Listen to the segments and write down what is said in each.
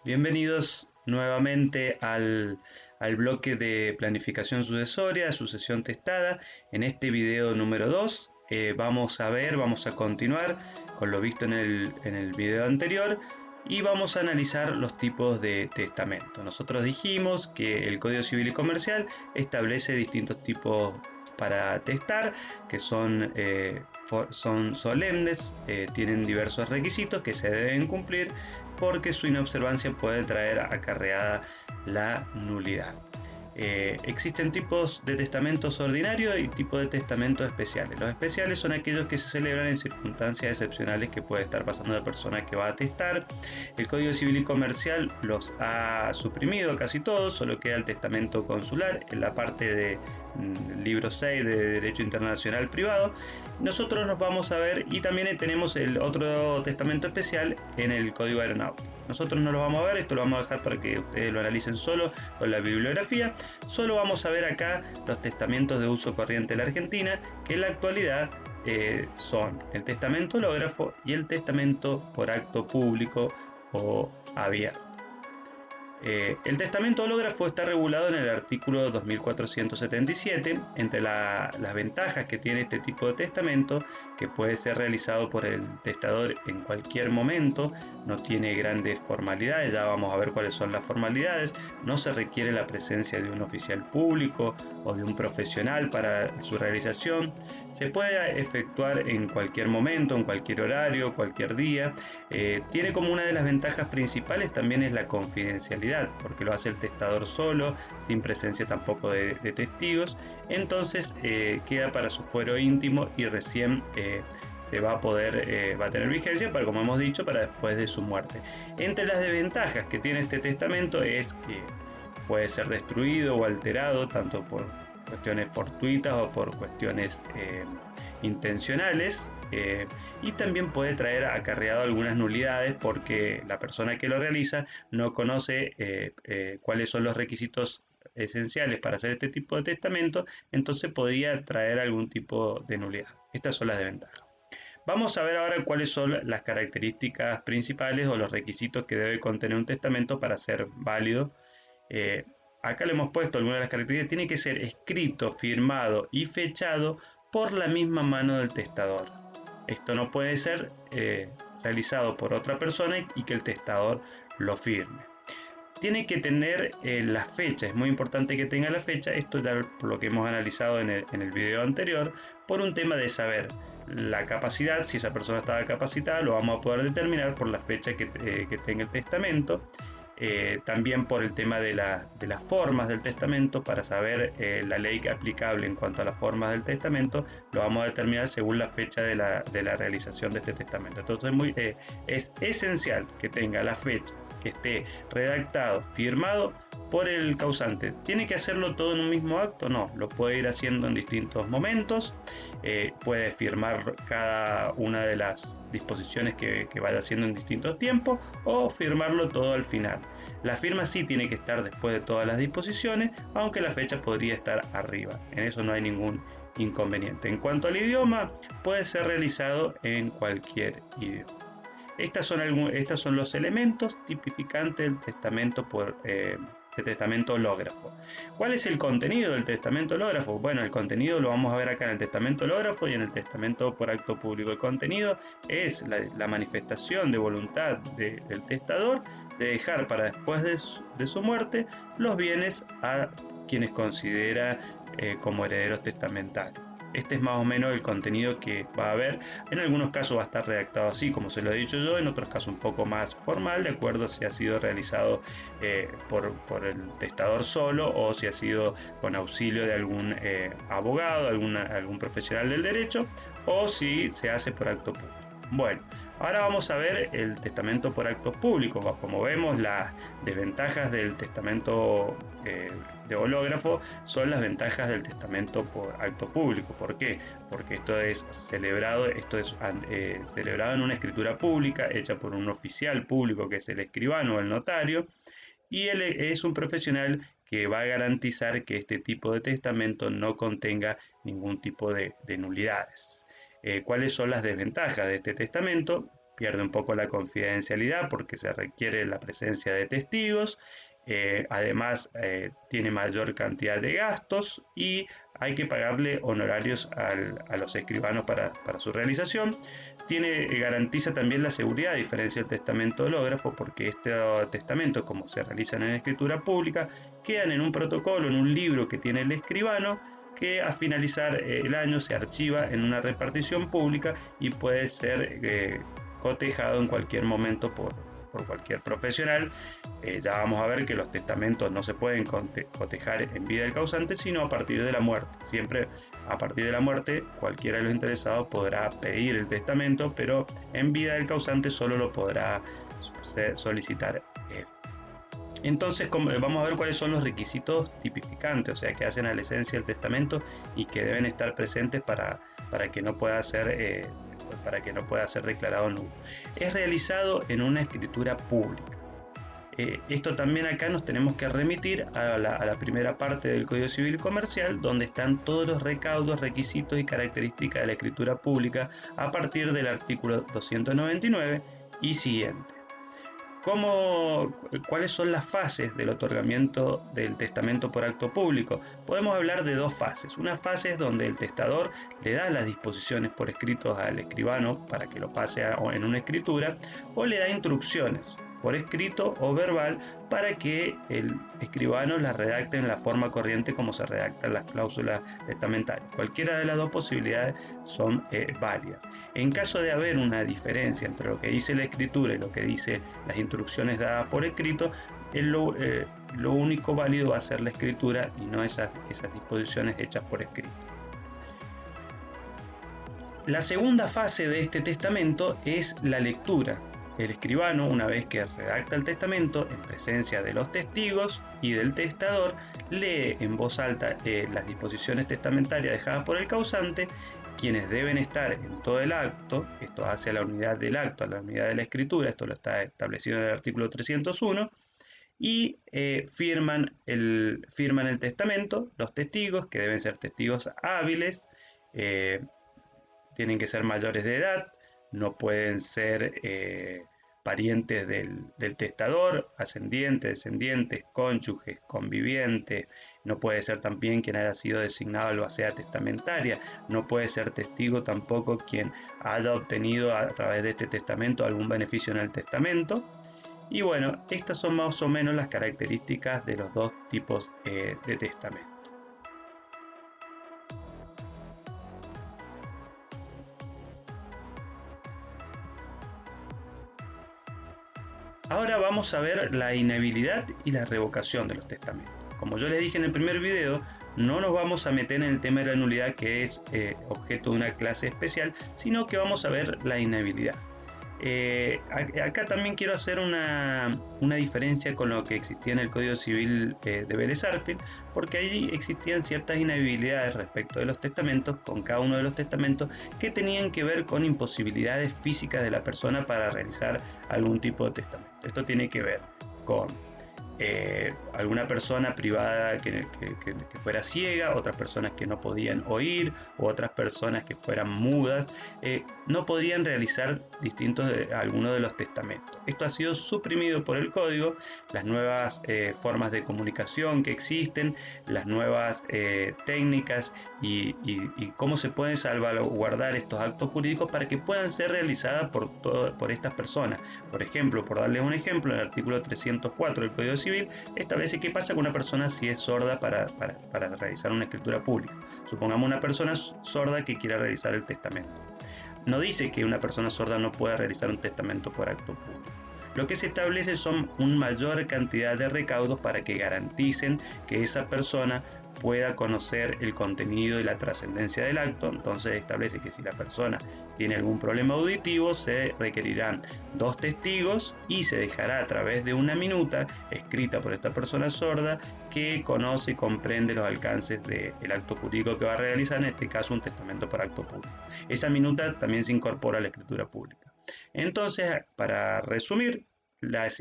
Bienvenidos nuevamente al bloque de planificación sucesoria, sucesión testada. En este video número 2 vamos a continuar con lo visto en el video anterior y vamos a analizar los tipos de testamento. Nosotros dijimos que el Código Civil y Comercial establece distintos tipos para testar, que son solemnes, tienen diversos requisitos que se deben cumplir porque su inobservancia puede traer acarreada la nulidad. Existen tipos de testamentos ordinarios y tipos de testamentos especiales. Los especiales son aquellos que se celebran en circunstancias excepcionales que puede estar pasando la persona que va a testar. El Código Civil y Comercial los ha suprimido casi todos, solo queda el testamento consular en la parte de libro 6 de Derecho Internacional Privado. Nosotros nos vamos a ver, y también tenemos el otro testamento especial en el Código Aeronáutico. Nosotros no lo vamos a ver, esto lo vamos a dejar para que ustedes lo analicen solo con la bibliografía. Solo vamos a ver acá los testamentos de uso corriente de la Argentina, que en la actualidad son el testamento hológrafo y el testamento por acto público o abierto. El testamento hológrafo está regulado en el artículo 2477. Entre las ventajas que tiene este tipo de testamento, que puede ser realizado por el testador en cualquier momento, no tiene grandes formalidades, ya vamos a ver cuáles son las formalidades, no se requiere la presencia de un oficial público o de un profesional para su realización, se puede efectuar en cualquier momento, en cualquier horario, cualquier día. Tiene como una de las ventajas principales también es la confidencialidad, porque lo hace el testador solo, sin presencia tampoco de testigos. Entonces queda para su fuero íntimo y recién se va a poder, va a tener vigencia para, como hemos dicho, para después de su muerte. Entre las desventajas que tiene este testamento es que puede ser destruido o alterado tanto por cuestiones fortuitas o por cuestiones intencionales, y también puede traer acarreado algunas nulidades porque la persona que lo realiza no conoce cuáles son los requisitos esenciales para hacer este tipo de testamento, entonces podría traer algún tipo de nulidad. Estas son las desventajas. Vamos a ver ahora cuáles son las características principales o los requisitos que debe contener un testamento para ser válido. Eh, Acá le hemos puesto algunas de las características. Tiene que ser escrito, firmado y fechado por la misma mano del testador. Esto no puede ser realizado por otra persona y que el testador lo firme. Tiene que tener la fecha, es muy importante que tenga la fecha, esto ya por lo que hemos analizado en el video anterior, por un tema de saber la capacidad, si esa persona estaba capacitada, lo vamos a poder determinar por la fecha que tenga el testamento. También por el tema de las formas del testamento, para saber la ley aplicable en cuanto a las formas del testamento, lo vamos a determinar según la fecha de la realización de este testamento. Entonces es esencial que tenga la fecha, que esté redactado, firmado por el causante. ¿Tiene que hacerlo todo en un mismo acto? No, lo puede ir haciendo en distintos momentos. Puede firmar cada una de las disposiciones que vaya haciendo en distintos tiempos o firmarlo todo al final. La firma sí tiene que estar después de todas las disposiciones, aunque la fecha podría estar arriba. En eso no hay ningún inconveniente. En cuanto al idioma, puede ser realizado en cualquier idioma. Estos son los elementos tipificantes del testamento el testamento hológrafo. ¿Cuál es el contenido del testamento hológrafo? Bueno, el contenido lo vamos a ver acá en el testamento hológrafo y en el testamento por acto público. El contenido es la manifestación de voluntad del testador de dejar para después de su muerte los bienes a quienes considera como herederos testamentarios. Este es más o menos el contenido que va a haber. En algunos casos va a estar redactado así, como se lo he dicho yo, en otros casos un poco más formal, de acuerdo a si ha sido realizado por el testador solo o si ha sido con auxilio de algún abogado, algún profesional del derecho, o si se hace por acto público. Bueno, ahora vamos a ver el testamento por actos públicos. Como vemos, las desventajas del testamento de hológrafo son las ventajas del testamento por acto público. ¿Por qué? Porque esto es celebrado en una escritura pública hecha por un oficial público, que es el escribano o el notario, y él es un profesional que va a garantizar que este tipo de testamento no contenga ningún tipo de nulidades. ¿Cuáles son las desventajas de este testamento? pierde un poco la confidencialidad porque se requiere la presencia de testigos. Además, tiene mayor cantidad de gastos y hay que pagarle honorarios a los escribanos para su realización. Garantiza también la seguridad, a diferencia del testamento hológrafo, porque estos testamentos, como se realizan en escritura pública, quedan en un protocolo, en un libro que tiene el escribano, que a finalizar el año se archiva en una repartición pública y puede ser cotejado en cualquier momento por cualquier profesional. Ya vamos a ver que los testamentos no se pueden cotejar en vida del causante, sino a partir de la muerte. Siempre a partir de la muerte, cualquiera de los interesados podrá pedir el testamento, pero en vida del causante solo lo podrá solicitar él. Entonces vamos a ver cuáles son los requisitos tipificantes, o sea, que hacen a la esencia del testamento y que deben estar presentes para que no pueda ser declarado nulo. Es realizado en una escritura pública. Esto también acá nos tenemos que remitir a la primera parte del Código Civil Comercial, donde están todos los recaudos, requisitos y características de la escritura pública a partir del artículo 299 y siguiente. ¿Cuáles son las fases del otorgamiento del testamento por acto público? Podemos hablar de dos fases. Una fase es donde el testador le da las disposiciones por escrito al escribano para que lo pase en una escritura, o le da instrucciones por escrito o verbal para que el escribano las redacte en la forma corriente como se redactan las cláusulas testamentarias. Cualquiera de las dos posibilidades son válidas. En caso de haber una diferencia entre lo que dice la escritura y lo que dice las instrucciones dadas por escrito, lo único válido va a ser la escritura y no esas disposiciones hechas por escrito. La segunda fase de este testamento es la lectura. El escribano, una vez que redacta el testamento en presencia de los testigos y del testador, lee en voz alta las disposiciones testamentarias dejadas por el causante, quienes deben estar en todo el acto. Esto hace a la unidad del acto, a la unidad de la escritura, esto lo está establecido en el artículo 301, y firman el testamento los testigos, que deben ser testigos hábiles, tienen que ser mayores de edad, no pueden ser parientes del testador, ascendientes, descendientes, cónyuges, convivientes. No puede ser también quien haya sido designado albacea testamentaria. No puede ser testigo tampoco quien haya obtenido a través de este testamento algún beneficio en el testamento. Y bueno, estas son más o menos las características de los dos tipos de testamento. Ahora vamos a ver la inhabilidad y la revocación de los testamentos. Como yo les dije en el primer video, no nos vamos a meter en el tema de la nulidad, que es objeto de una clase especial, sino que vamos a ver la inhabilidad. Acá también quiero hacer una diferencia con lo que existía en el Código Civil de Vélez Arfield, porque allí existían ciertas inhabilidades respecto de los testamentos, con cada uno de los testamentos, que tenían que ver con imposibilidades físicas de la persona para realizar algún tipo de testamento. Esto tiene que ver con alguna persona privada que fuera ciega, otras personas que no podían oír, otras personas que fueran mudas, no podían realizar algunos de los testamentos. Esto ha sido suprimido por el código. Las nuevas formas de comunicación que existen, las nuevas técnicas y cómo se pueden salvaguardar estos actos jurídicos para que puedan ser realizadas por estas personas. Por ejemplo, por darles un ejemplo, el artículo 304 del Código Civil establece qué pasa con una persona si es sorda para realizar una escritura pública. Supongamos una persona sorda que quiera realizar el testamento. No dice que una persona sorda no pueda realizar un testamento por acto público. Lo que se establece son una mayor cantidad de recaudos para que garanticen que esa persona pueda conocer el contenido y la trascendencia del acto. Entonces establece que si la persona tiene algún problema auditivo, se requerirán 2 testigos y se dejará a través de una minuta escrita por esta persona sorda que conoce y comprende los alcances del acto jurídico que va a realizar, en este caso un testamento por acto público. Esa minuta también se incorpora a la escritura pública. Entonces, para resumir,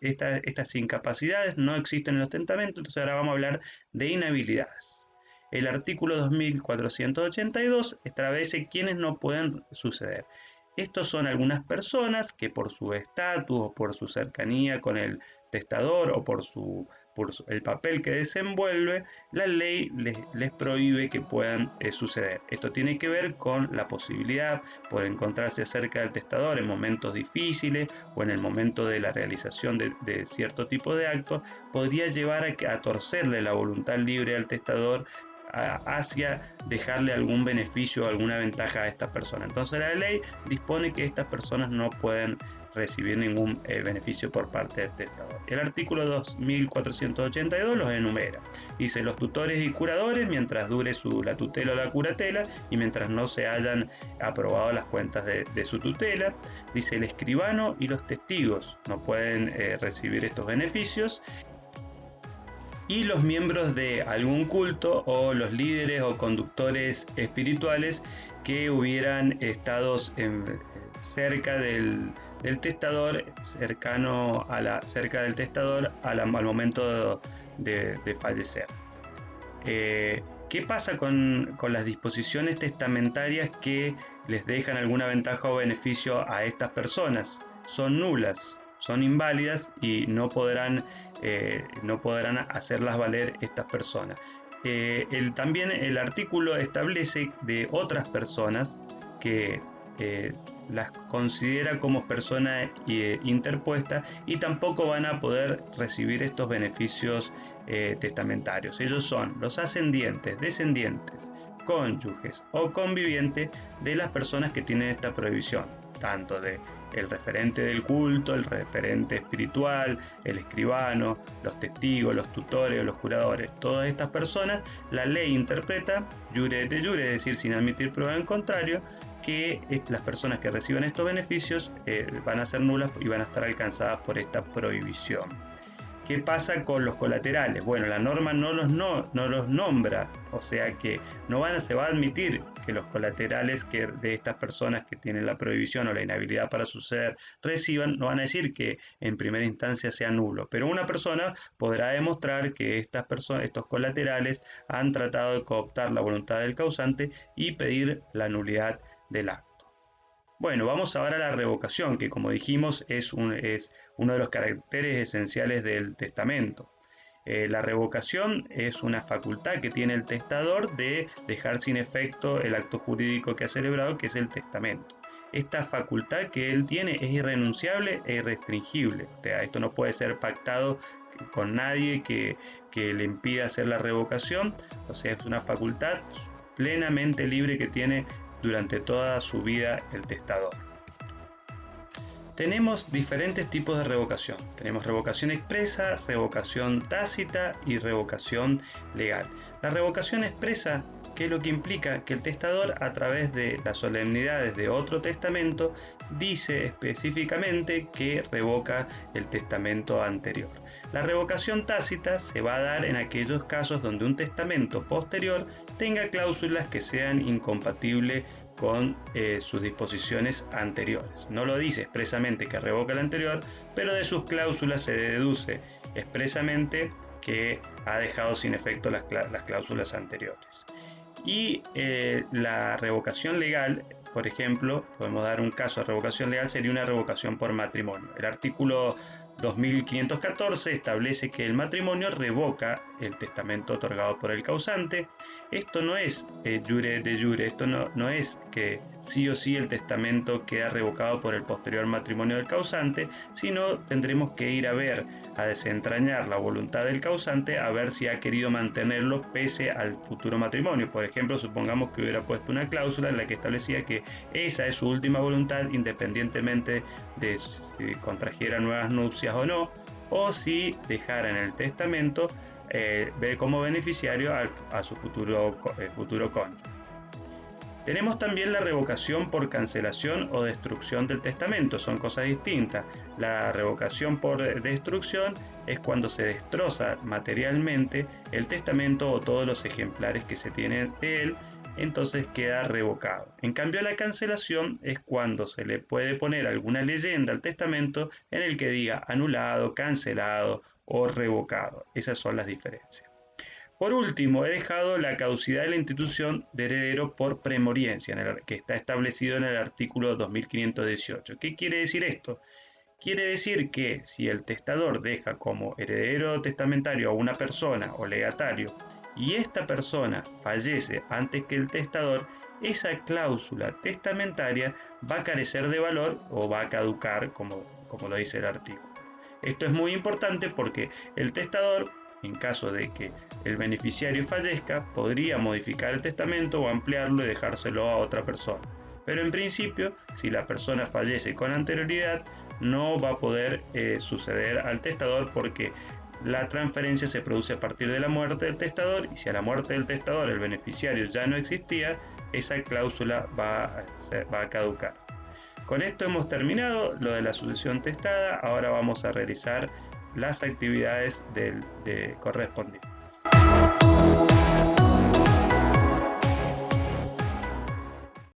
estas incapacidades no existen en los testamentos. Entonces ahora vamos a hablar de inhabilidades. El artículo 2482 establece quiénes no pueden suceder. Estos son algunas personas que por su estatus o por su cercanía con el testador o el papel que desenvuelve, la ley les prohíbe que puedan suceder. Esto tiene que ver con la posibilidad por encontrarse cerca del testador en momentos difíciles o en el momento de la realización de cierto tipo de actos, podría llevar a torcerle la voluntad libre al testador hacia dejarle algún beneficio o alguna ventaja a esta persona. Entonces la ley dispone que estas personas no pueden recibir ningún beneficio por parte del testador. El artículo 2482 los enumera. Dice: los tutores y curadores, mientras dure la tutela o la curatela y mientras no se hayan aprobado las cuentas de su tutela. Dice: el escribano y los testigos no pueden recibir estos beneficios, y los miembros de algún culto o los líderes o conductores espirituales que hubieran estado cerca del testador, cerca del testador al momento de fallecer. ¿Qué pasa con las disposiciones testamentarias que les dejan alguna ventaja o beneficio a estas personas? Son nulas, son inválidas y no podrán hacerlas valer estas personas. También el artículo establece de otras personas que las considera como persona interpuesta y tampoco van a poder recibir estos beneficios testamentarios. Ellos son los ascendientes, descendientes, cónyuges o convivientes de las personas que tienen esta prohibición, tanto de el referente del culto, el referente espiritual, el escribano, los testigos, los tutores o los curadores. Todas estas personas, la ley interpreta jure de jure, es decir, sin admitir prueba en contrario, que las personas que reciban estos beneficios van a ser nulas y van a estar alcanzadas por esta prohibición. ¿Qué pasa con los colaterales? Bueno, la norma no los nombra, o sea que se va a admitir que los colaterales de estas personas que tienen la prohibición o la inhabilidad para suceder reciban, no van a decir que en primera instancia sea nulo, pero una persona podrá demostrar que estos colaterales han tratado de cooptar la voluntad del causante y pedir la nulidad del acto. Bueno, vamos ahora a la revocación, que como dijimos es uno de los caracteres esenciales del testamento. La revocación es una facultad que tiene el testador de dejar sin efecto el acto jurídico que ha celebrado, que es el testamento. Esta facultad que él tiene es irrenunciable e irrestringible. O sea, esto no puede ser pactado con nadie que le impida hacer la revocación. O sea, es una facultad plenamente libre que tiene durante toda su vida el testador. Tenemos diferentes tipos de revocación. Tenemos revocación expresa, revocación tácita y revocación legal. La revocación expresa, ¿qué es lo que implica? Que el testador, a través de las solemnidades de otro testamento, dice específicamente que revoca el testamento anterior. La revocación tácita se va a dar en aquellos casos donde un testamento posterior tenga cláusulas que sean incompatibles con sus disposiciones anteriores. No lo dice expresamente que revoca el anterior, pero de sus cláusulas se deduce expresamente que ha dejado sin efecto las cláusulas anteriores. Y la revocación legal, por ejemplo, podemos dar un caso de revocación legal, sería una revocación por matrimonio. El artículo 2514 establece que el matrimonio revoca el testamento otorgado por el causante. Esto no es jure de jure, esto no es que sí o sí el testamento queda revocado por el posterior matrimonio del causante, sino tendremos que ir a desentrañar la voluntad del causante, a ver si ha querido mantenerlo pese al futuro matrimonio. Por ejemplo, supongamos que hubiera puesto una cláusula en la que establecía que esa es su última voluntad, independientemente de si contrajera nuevas nupcias o no, o si dejara en el testamento ve como beneficiario a su futuro cónyuge. Tenemos también la revocación por cancelación o destrucción del testamento, son cosas distintas. La revocación por destrucción es cuando se destroza materialmente el testamento o todos los ejemplares que se tienen de él, entonces queda revocado. En cambio, la cancelación es cuando se le puede poner alguna leyenda al testamento en el que diga anulado, cancelado o revocado. Esas son las diferencias. Por último, he dejado la caducidad de la institución de heredero por premoriencia, que está establecido en el artículo 2518. ¿Qué quiere decir esto? Quiere decir que si el testador deja como heredero testamentario a una persona o legatario y esta persona fallece antes que el testador, esa cláusula testamentaria va a carecer de valor o va a caducar, como lo dice el artículo. Esto es muy importante porque el testador, en caso de que el beneficiario fallezca, podría modificar el testamento o ampliarlo y dejárselo a otra persona. Pero en principio, si la persona fallece con anterioridad, no va a poder suceder al testador porque la transferencia se produce a partir de la muerte del testador y si a la muerte del testador el beneficiario ya no existía, esa cláusula va a caducar. Con esto hemos terminado lo de la sucesión testada, ahora vamos a realizar las actividades correspondientes.